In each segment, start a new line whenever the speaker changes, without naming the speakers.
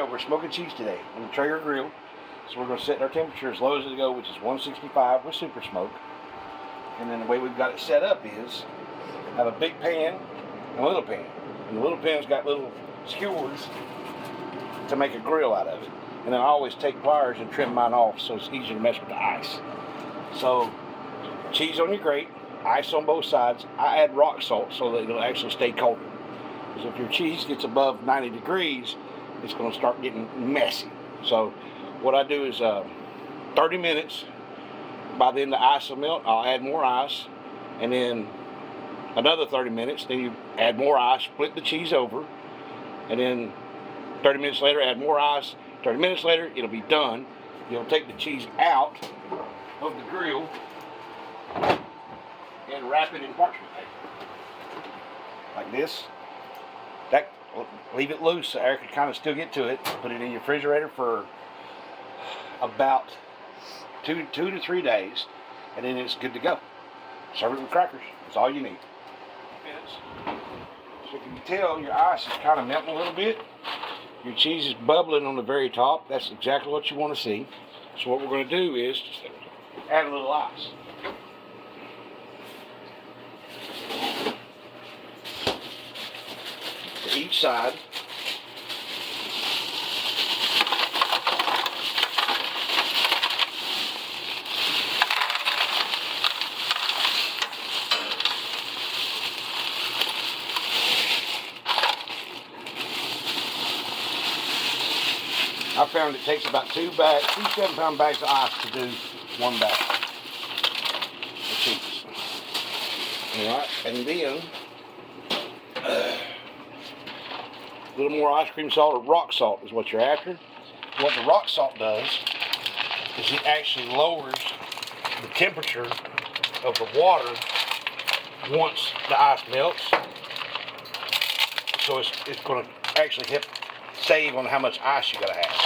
We're smoking cheese today on the Pellet Grill. So we're going to set our temperature as low as it go, which is 165 with super smoke. And then the way we've got it set up is have a big pan and a little pan. And the little pan's got little skewers to make a grill out of it. And then I always take pliers and trim mine off so it's easier to mess with the ice. So cheese on your grate, ice on both sides. I add rock salt so that it'll actually stay colder. Because if your cheese gets above 90 degrees, it's going to start getting messy. So what I do is 30 minutes. By then the ice will melt. I'll add more ice, and then another 30 minutes. Then you add more ice, split the cheese over, and then 30 minutes later add more ice. 30 minutes later it'll be done. You'll take the cheese out of the grill and wrap it in parchment paper like this. Leave it loose so air can kind of still get to it. Put it in your refrigerator for about two to 3 days, and then it's good to go. Serve it with crackers. That's all you need. So if you can tell, your ice is kind of melting a little bit. Your cheese is bubbling on the very top. That's exactly what you want to see. So what we're going to do is just add a little ice. To each side. I found it takes about two 7-pound bags of ice to do one bag of cheese. Alright, and then a little more ice cream salt or rock salt is what you're after. What the rock salt does is it actually lowers the temperature of the water once the ice melts. So it's going to actually help save on how much ice you got to have.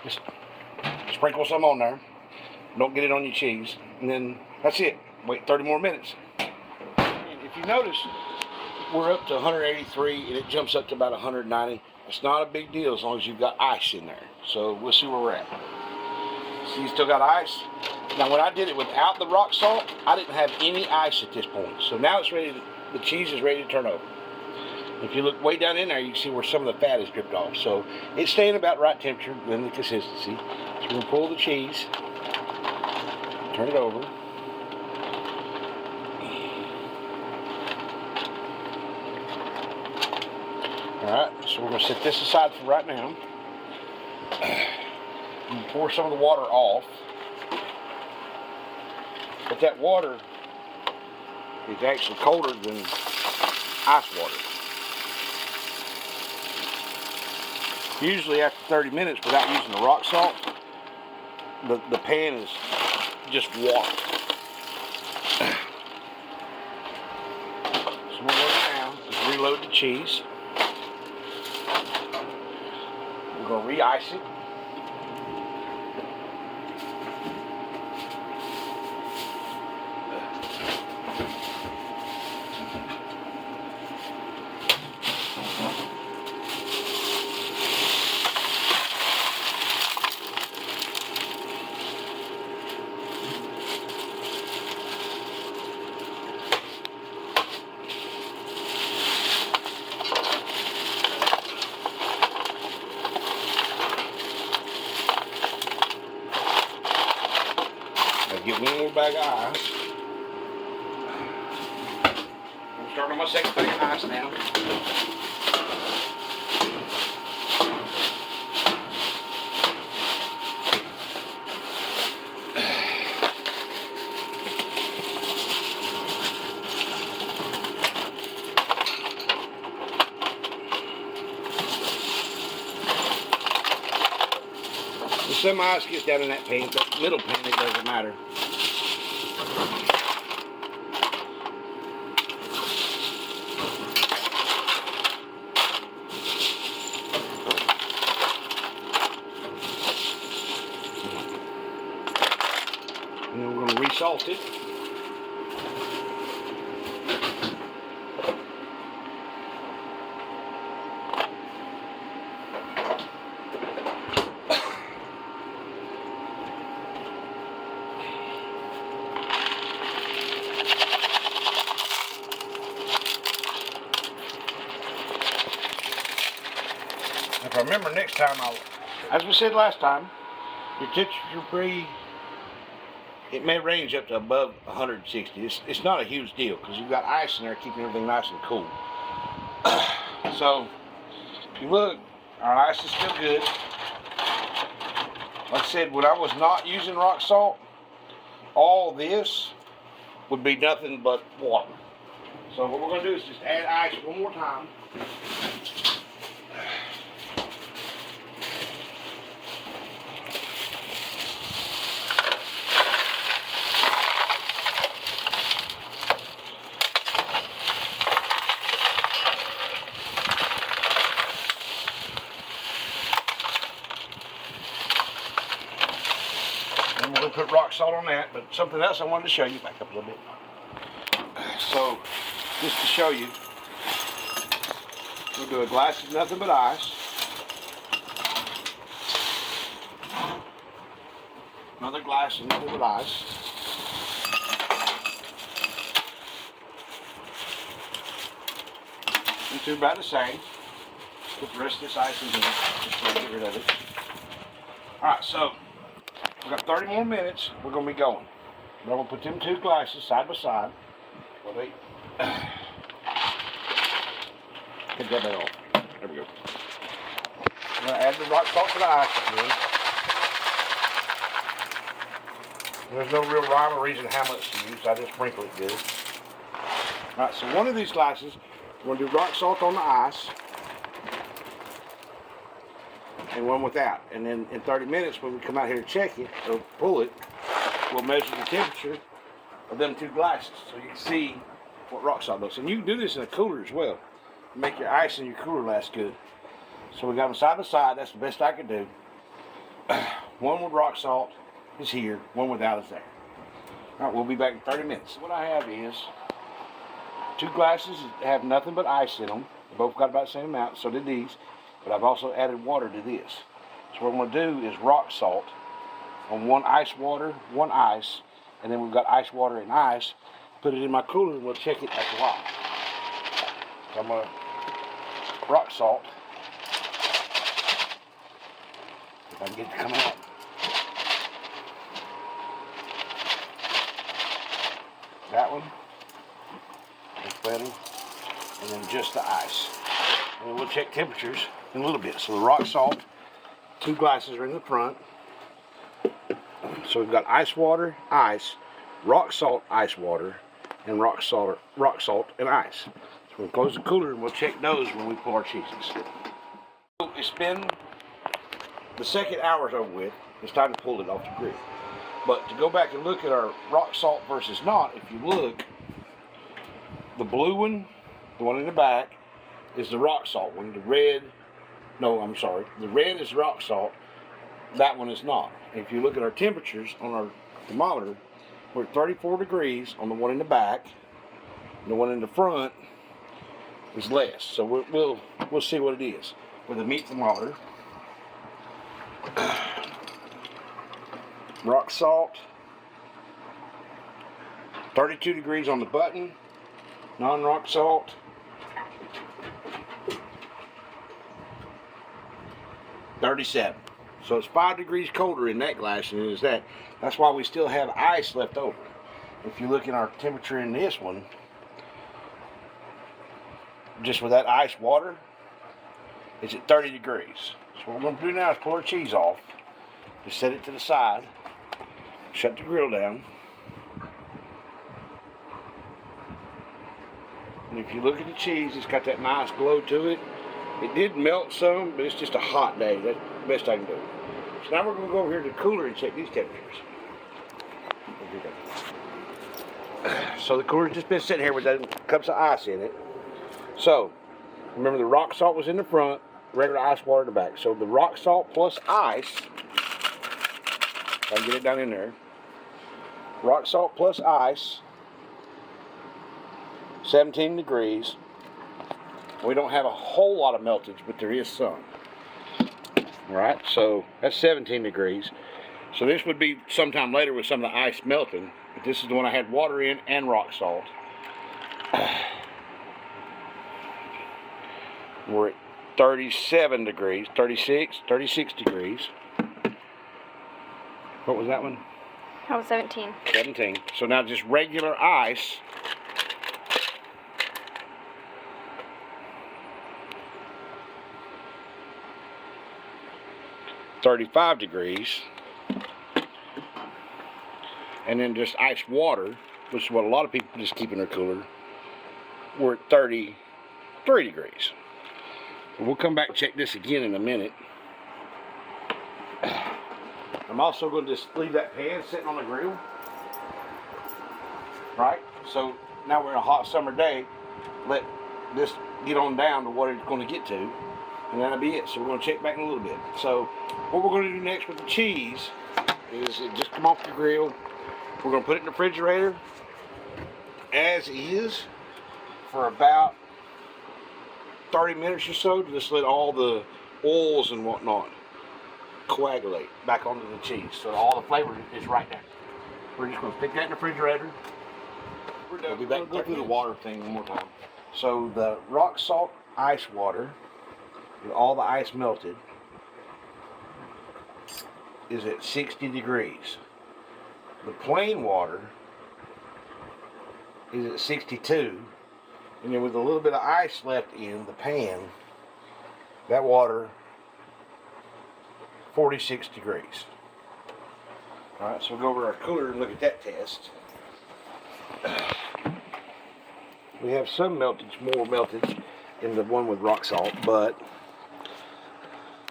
Just sprinkle some on there. Don't get it on your cheese. And then that's it. Wait 30 more minutes. And if you notice, we're up to 183 and it jumps up to about 190. It's not a big deal as long as you've got ice in there. So we'll see where we're at. See, you still got ice. Now when I did it without the rock salt, I didn't have any ice at this point. So now it's ready. The cheese is ready to turn over. If you look way down in there, you can see where some of the fat is dripped off. So it's staying about right temperature, then the consistency. So we're going to pull the cheese, turn it over. Alright, so we're going to set this aside for right now. You pour some of the water off. But that water is actually colder than ice water. Usually after 30 minutes, without using the rock salt, the pan is just water. So what we're going to do now is reload the cheese. We're going to re-ice it. Get one more bag of ice. I'm starting on my second bag of ice now. If some ice gets down in that pan, that middle pan, it doesn't matter. And then we're going to resalt it. remember next time, as we said last time, your temperature it may range up to above 160. It's not a huge deal because you've got ice in there keeping everything nice and cool. So, if you look, our ice is still good. Like I said, when I was not using rock salt, all this would be nothing but water. So what we're going to do is just add ice one more time. And we're going to put rock salt on that, but something else I wanted to show you. Back up a little bit. So, just to show you, we'll do a glass of nothing but ice. Another glass of nothing but ice. And two about the same. Put the rest of this ice in here, just to get rid of it. Alright, so we've got 30 more minutes. We're going to be going. We're going to put them two glasses side by side. Well, take that off. There we go. I'm going to add the rock salt to the ice again. There's no real rhyme or reason how much to use. I just sprinkle it good. Alright, so one of these glasses, we're going to do rock salt on the ice. And one without. And then in 30 minutes, when we come out here to check it, or pull it, we'll measure the temperature of them two glasses so you can see what rock salt looks. And you can do this in a cooler as well. Make your ice in your cooler last good. So we got them side by side. That's the best I could do. One with rock salt is here. One without is there. Alright, we'll be back in 30 minutes. What I have is two glasses that have nothing but ice in them. They both got about the same amount, so did these. But I've also added water to this. So what I'm going to do is rock salt on one ice water, one ice, and then we've got ice water and ice. Put it in my cooler and we'll check it after a while. So I'm going to rock salt. If I can get it to come out. That one. That's better. And then just the ice. And then we'll check temperatures in a little bit. So the rock salt, two glasses are in the front. So we've got ice water, ice, rock salt, ice water, and rock salt and ice. So we'll close the cooler and we'll check those when we pull our cheeses. So it's been the second hour's over with. It's time to pull it off the grill. But to go back and look at our rock salt versus not, if you look, the blue one, the one in the back, is the rock salt one. The red is rock salt. That one is not. If you look at our temperatures on our thermometer, we're at 34 degrees on the one in the back, and the one in the front is less. So we'll see what it is with the meat thermometer. Rock salt, 32 degrees on the button. Non-rock salt, 37. So it's 5 degrees colder in that glass than it is that. That's why we still have ice left over. If you look at our temperature in this one, just with that ice water, it's at 30 degrees. So what we're going to do now is pull our cheese off. Just set it to the side. Shut the grill down. And if you look at the cheese, it's got that nice glow to it. It did melt some, but it's just a hot day. That's the best I can do. So now we're going to go over here to the cooler and check these temperatures. So the cooler's just been sitting here with that cups of ice in it. So, remember the rock salt was in the front, regular ice water in the back. So the rock salt plus ice, if I can get it down in there. Rock salt plus ice, 17 degrees. We don't have a whole lot of meltage, but there is some. Alright, so that's 17 degrees. So this would be sometime later with some of the ice melting. But this is the one I had water in and rock salt. We're at 37 degrees, 36 degrees. What was that one?
That was 17.
17. So now just regular ice. $35 degrees. And then just ice water, which is what a lot of people just keep in their cooler. We're at 33 degrees. We'll come back and check this again in a minute. I'm also going to just leave that pan sitting on the grill. Right? So now we're in a hot summer day. Let this get on down to what it's going to get to. And that'll be it. So we're going to check back in a little bit. So what we're going to do next with the cheese is it just come off the grill. We're going to put it in the refrigerator as is for about 30 minutes or so to just let all the oils and whatnot coagulate back onto the cheese so all the flavor is right there. We're just going to stick that in the refrigerator. We'll be back and go through the water thing one more time. So the rock salt ice water with all the ice melted is at 60 degrees. The plain water is at 62, and then with a little bit of ice left in the pan, that water 46 degrees. Alright, so we'll go over to our cooler and look at that test. We have some meltage, more meltage in the one with rock salt, but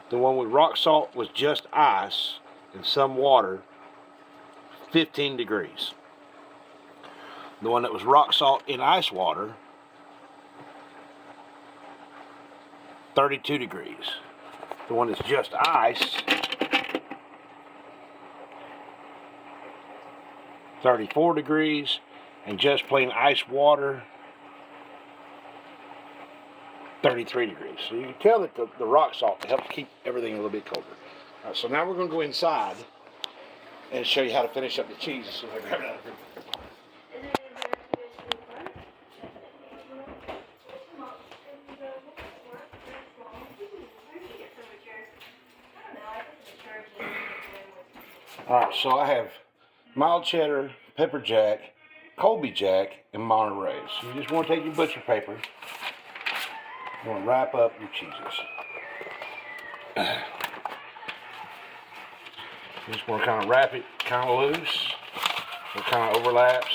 the one with rock salt was just ice and some water, 15 degrees. The one that was rock salt in ice water, 32 degrees. The one that's just ice, 34 degrees. And just plain ice water, 33 degrees. So you can tell that the rock salt helps keep everything a little bit colder. All right, so now we're going to go inside and show you how to finish up the cheese. So I grab it out of here. Alright, so I have mild cheddar, pepper jack, Colby Jack, and Monterey. So you just want to take your butcher paper. You want to wrap up your cheeses. You just want to kind of wrap it kind of loose. So it kind of overlaps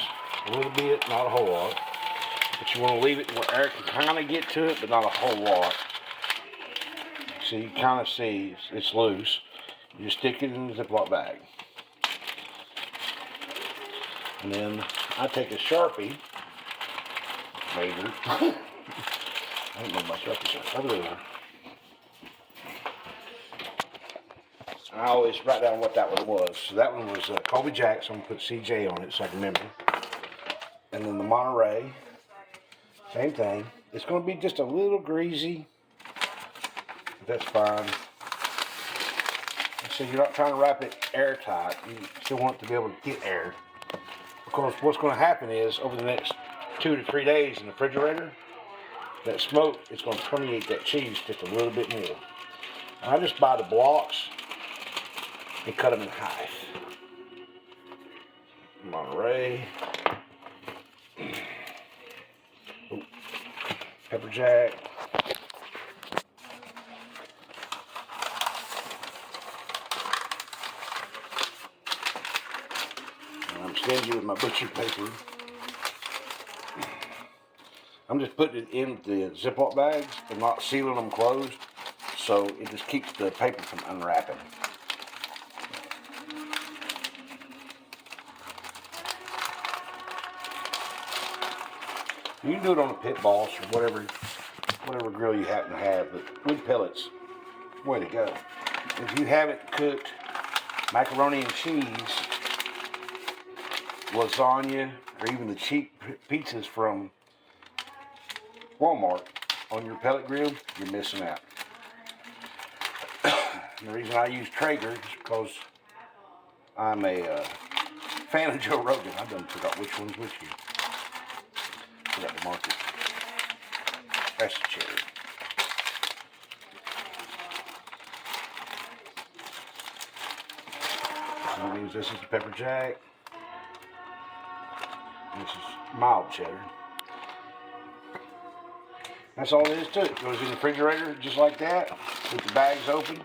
a little bit, not a whole lot. But you want to leave it where air can kind of get to it, but not a whole lot. So you kind of see it's loose. You just stick it in the Ziploc bag. And then I take a Sharpie, later. I don't know my Sharpies are. Over there. I always write down what that one was. So that one was Colby Jack, so I'm going to put CJ on it so I can remember. And then the Monterey, same thing. It's going to be just a little greasy. That's fine. So you're not trying to wrap it airtight. You still want it to be able to get air. Because what's going to happen is over the next 2 to 3 days in the refrigerator, that smoke is going to permeate that cheese just a little bit more. I just buy the blocks and cut them in half. Monterey, pepper jack, and I'm stingy with my butcher paper. I'm just putting it in the Ziploc bags and not sealing them closed, so it just keeps the paper from unwrapping. You can do it on a pit boss or whatever grill you happen to have, but wood pellets, way to go. If you haven't cooked macaroni and cheese, lasagna, or even the cheap pizzas from Walmart on your pellet grill, you're missing out. And the reason I use Traeger is because I'm a fan of Joe Rogan. I done forgot which one's which here. Forgot to mark it. That's the cherry. That means this is the pepper jack. This is mild cheddar. That's all there is to it. Goes in the refrigerator just like that, with the bags open.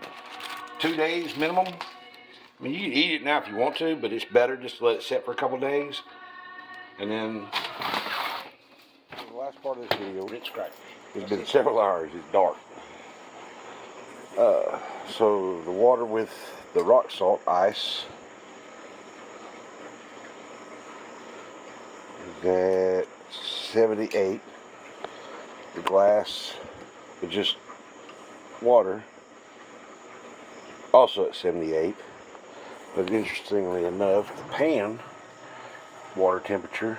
2 days minimum. I mean, you can eat it now if you want to, but it's better just to let it sit for a couple days. And then, the last part of this video, it's cracked. It's been several hours. It's dark. So the water with the rock salt ice is at 78. The glass with just water also at 78. But interestingly enough, the pan water temperature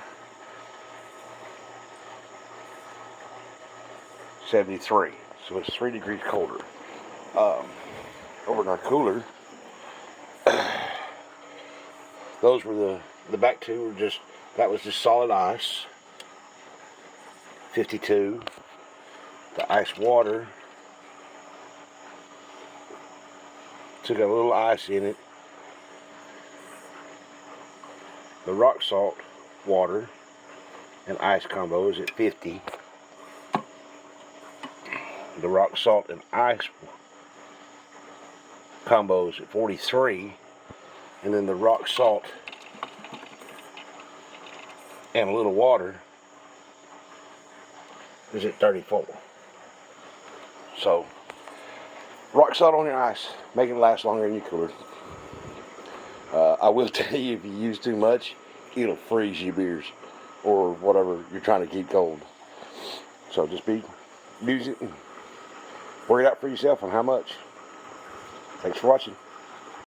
73. So it's 3 degrees colder. Over in our cooler, those were the back two were just, that was just solid ice, 52. The ice water took a little ice in it. The rock salt water and ice combo is at 50. The rock salt and ice combos at 43, and then the rock salt and a little water is at 34. So rock salt on your ice, make it last longer in your cooler. I will tell you, if you use too much, it'll freeze your beers or whatever you're trying to keep cold. So just use it and work it out for yourself on how much. Thanks for watching.